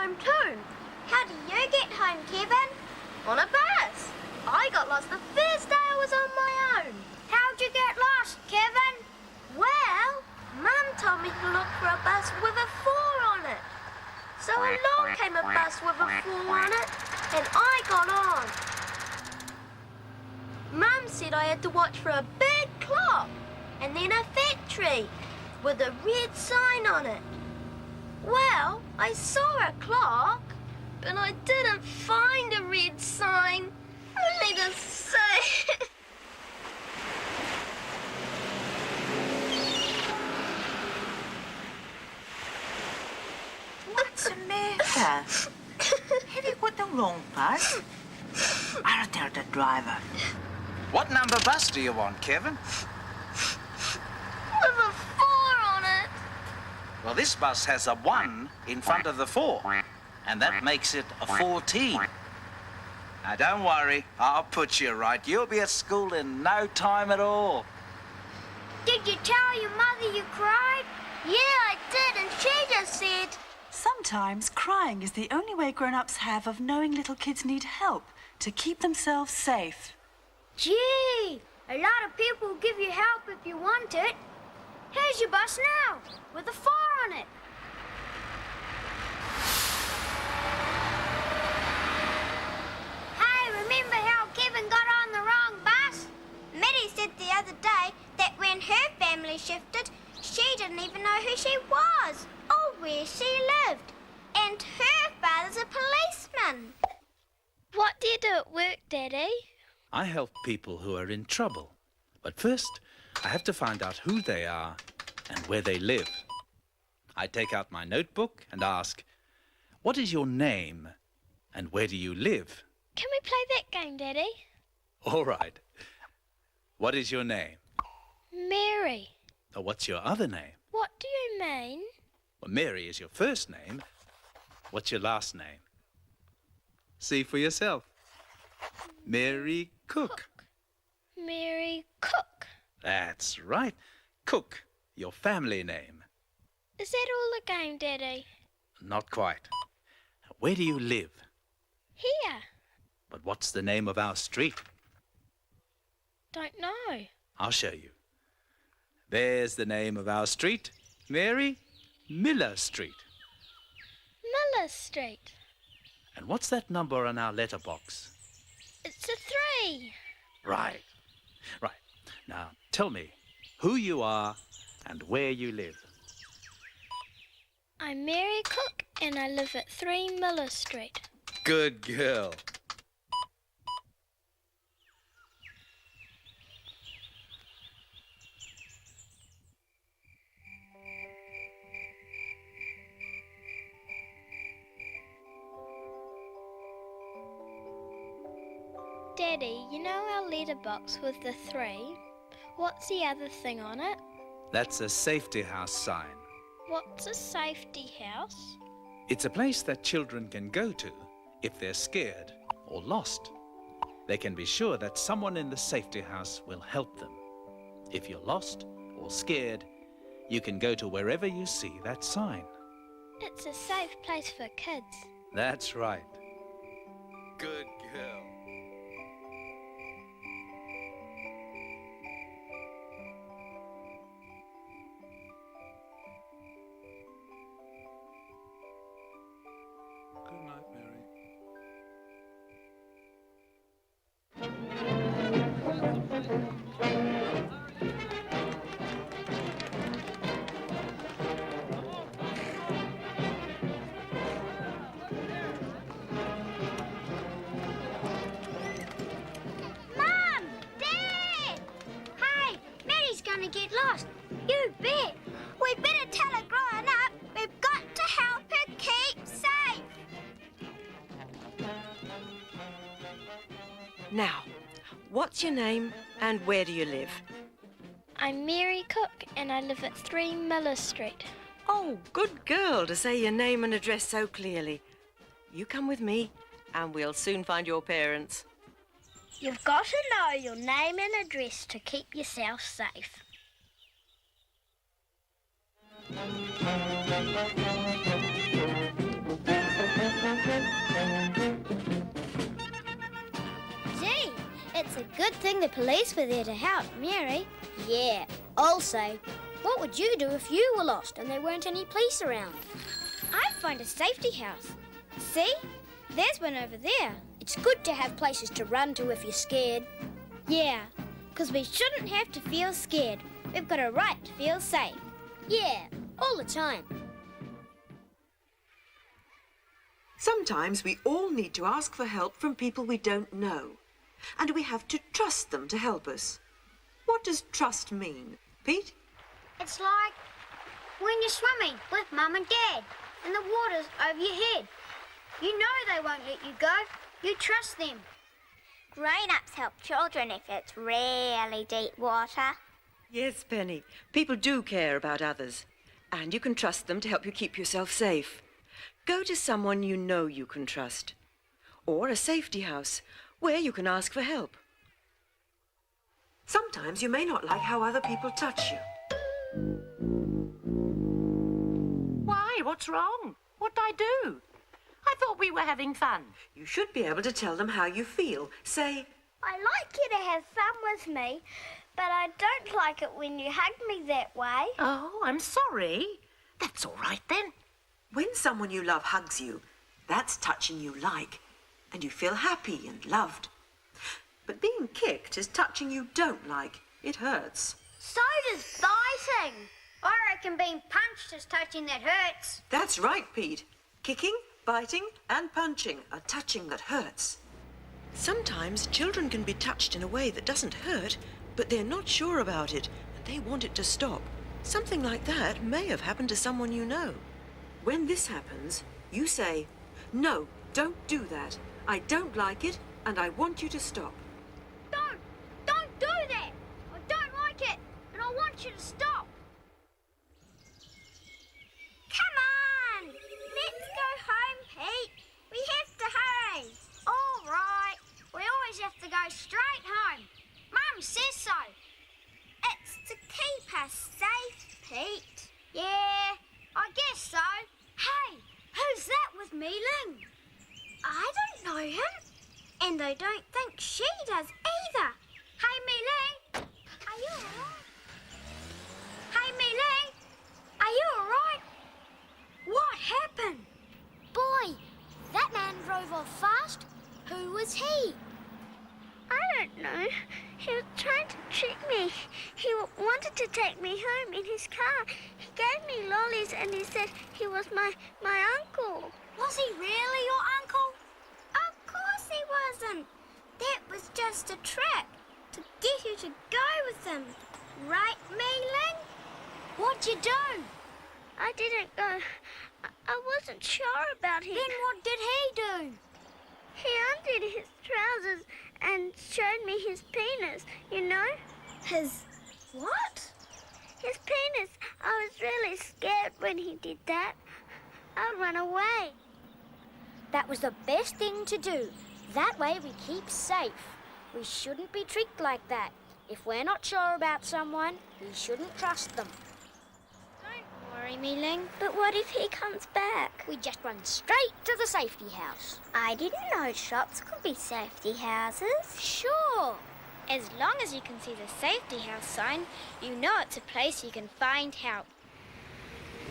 home too. How do you get home, Kevin? On a bus. I got lost the first day I was on my own. How'd you get lost, Kevin? Well, Mum told me to look for a bus with a 4 on it. So along came a bus with a 4 on it, and I got on. Mum said I had to watch for a big clock and then a factory with a red sign on it. Well, I saw a clock, but I didn't find a red sign. Only to say... What's the matter? Have you got the wrong bus? I'll tell the driver. What number bus do you want, Kevin? with a 4 on it. Well, this bus has a 1 in front of the 4, and that makes it a 14. Now, don't worry, I'll put you right. You'll be at school in no time at all. Did you tell your mother you cried? Yeah, I did, and she just said... Sometimes crying is the only way grown-ups have of knowing little kids need help to keep themselves safe. Gee, a lot of people will give you help if you want it. Here's your bus now, with a 4 on it. Hey, remember how Kevin got on the wrong bus? Mitty said the other day that when her family shifted, she didn't even know who she was or where she lived. And her father's a policeman. What do you do at work, Daddy? I help people who are in trouble. But first, I have to find out who they are and where they live. I take out my notebook and ask, "What is your name and where do you live?" Can we play that game, Daddy? All right. What is your name? Mary. Or what's your other name? What do you mean? Well, Mary is your first name. What's your last name? See for yourself. Mary Cook. Mary Cook. That's right. Cook, your family name. Is that all the game, Daddy? Not quite. Where do you live? Here. But what's the name of our street? Don't know. I'll show you. There's the name of our street. Mary, Miller Street. Miller Street. And what's that number on our letterbox? It's a 3. Right. Right. Now, tell me who you are and where you live. I'm Mary Cook and I live at 3 Miller Street. Good girl. Daddy, you know our letterbox with the 3? What's the other thing on it? That's a safety house sign. What's a safety house? It's a place that children can go to if they're scared or lost. They can be sure that someone in the safety house will help them. If you're lost or scared, you can go to wherever you see that sign. It's a safe place for kids. That's right. Good girl. Good night, Mary. Mom! Dad! Hey, Mary's gonna get lost. You bet. We better tell her growing up we've got to help her keep safe. Now, what's your name and where do you live? I'm Mary Cook and I live at 3 Miller Street. Oh, good girl to say your name and address so clearly. You come with me and we'll soon find your parents. You've got to know your name and address to keep yourself safe. Good thing the police were there to help, Mary. Yeah, I'll say. What would you do if you were lost and there weren't any police around? I'd find a safety house. See? There's one over there. It's good to have places to run to if you're scared. Yeah, because we shouldn't have to feel scared. We've got a right to feel safe. Yeah, all the time. Sometimes we all need to ask for help from people we don't know. And we have to trust them to help us. What does trust mean, Pete? It's like when you're swimming with Mum and Dad and the water's over your head. You know they won't let you go. You trust them. Grown-ups help children if it's really deep water. Yes, Penny. People do care about others. And you can trust them to help you keep yourself safe. Go to someone you know you can trust. Or a safety house where you can ask for help. Sometimes you may not like how other people touch you. Why? What's wrong? What'd I do? I thought we were having fun. You should be able to tell them how you feel. Say, I like you to have fun with me, but I don't like it when you hug me that way. Oh, I'm sorry. That's all right then. when someone you love hugs you, that's touching you like, and you feel happy and loved. But being kicked is touching you don't like. It hurts. So does biting. I reckon being punched is touching that hurts. That's right, Pete. Kicking, biting, and punching are touching that hurts. Sometimes children can be touched in a way that doesn't hurt, but they're not sure about it, and they want it to stop. Something like that may have happened to someone you know. When this happens, you say, "No, don't do that. I don't like it, and I want you to stop." Don't do that. I don't like it, and I want you to stop. Come on! Let's go home, Pete. We have to hurry. All right. We always have to go straight home. Mum says so. It's to keep us safe, Pete. Yeah, I guess so. Hey, who's that with me, Ling? I don't know him. And I don't think she does either. Hey, me Ling. Are you all right? Hey, me Ling. Are you all right? What happened? Boy, that man drove off fast. Who was he? I don't know. He was trying to trick me. He wanted to take me home in his car. He gave me lollies and he said he was my uncle. Was he really your uncle? Of course he wasn't. That was just a trick to get you to go with him. Right, Mei-Ling? What'd you do? I didn't go. I wasn't sure about him. Then what did he do? He undid his trousers and showed me his penis, you know? His what? His penis. I was really scared when he did that. I ran away. That was the best thing to do. That way we keep safe. We shouldn't be tricked like that. If we're not sure about someone, we shouldn't trust them. Don't worry, Mei-Ling. But what if he comes back? We just run straight to the safety house. I didn't know shops could be safety houses. Sure. As long as you can see the safety house sign, you know it's a place you can find help.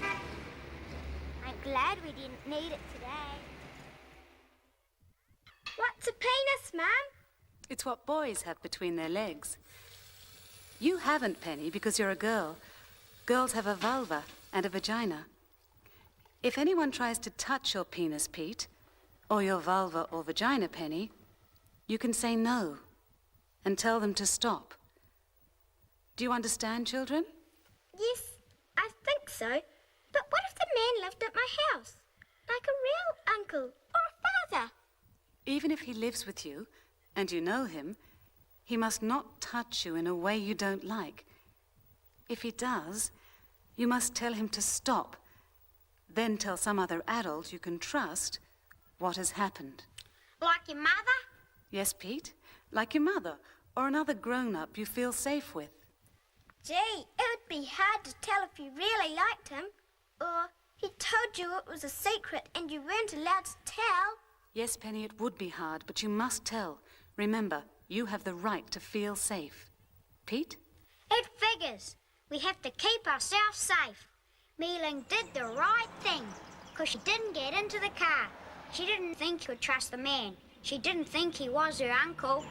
I'm glad we didn't need it today. What's a penis, Mum? It's what boys have between their legs. You haven't, Penny, because you're a girl. Girls have a vulva and a vagina. If anyone tries to touch your penis, Pete, or your vulva or vagina, Penny, you can say no and tell them to stop. Do you understand, children? Yes, I think so. But what if the man lived at my house? Like a real uncle or a father? Even if he lives with you and you know him, he must not touch you in a way you don't like. If he does, you must tell him to stop. Then tell some other adult you can trust what has happened. Like your mother? Yes, Pete, like your mother or another grown-up you feel safe with. Gee, it would be hard to tell if you really liked him. Or he told you it was a secret and you weren't allowed to tell. Yes, Penny, it would be hard, but you must tell. Remember, you have the right to feel safe. Pete? It figures. We have to keep ourselves safe. Mei-ling did the right thing, because she didn't get into the car. She didn't think she could trust the man. She didn't think he was her uncle.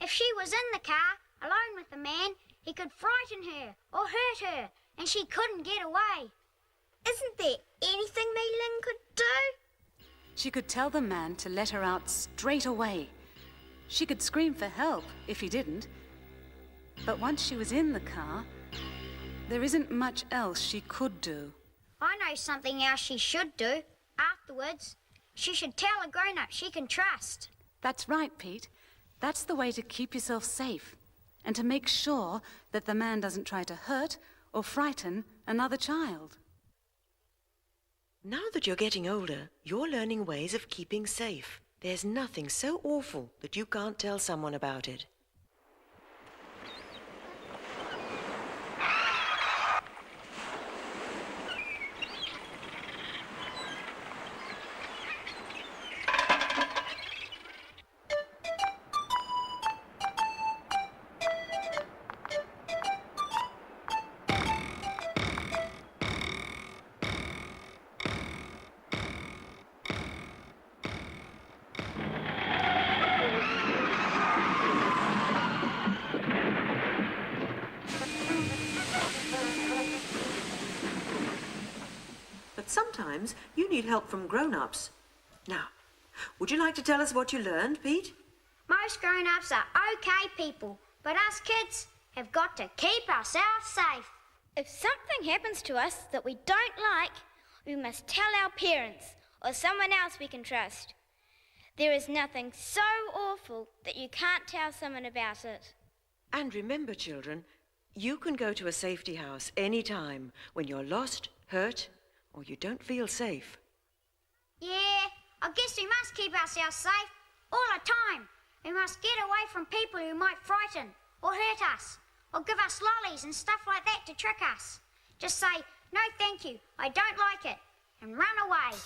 If she was in the car, alone with the man, he could frighten her or hurt her, and she couldn't get away. Isn't there anything Mei-ling could do? She could tell the man to let her out straight away. She could scream for help if he didn't. But once she was in the car, there isn't much else she could do. I know something else she should do. Afterwards, she should tell a grown-up she can trust. That's right, Pete. That's the way to keep yourself safe and to make sure that the man doesn't try to hurt or frighten another child. Now that you're getting older, you're learning ways of keeping safe. There's nothing so awful that you can't tell someone about it. But sometimes you need help from grown-ups. Now, would you like to tell us what you learned, Pete? Most grown-ups are okay people, but us kids have got to keep ourselves safe. If something happens to us that we don't like, we must tell our parents or someone else we can trust. There is nothing so awful that you can't tell someone about it. And remember, children, you can go to a safety house any time when you're lost, hurt, or you don't feel safe. Yeah, I guess we must keep ourselves safe all the time. We must get away from people who might frighten or hurt us or give us lollies and stuff like that to trick us. Just say, no thank you, I don't like it, and run away.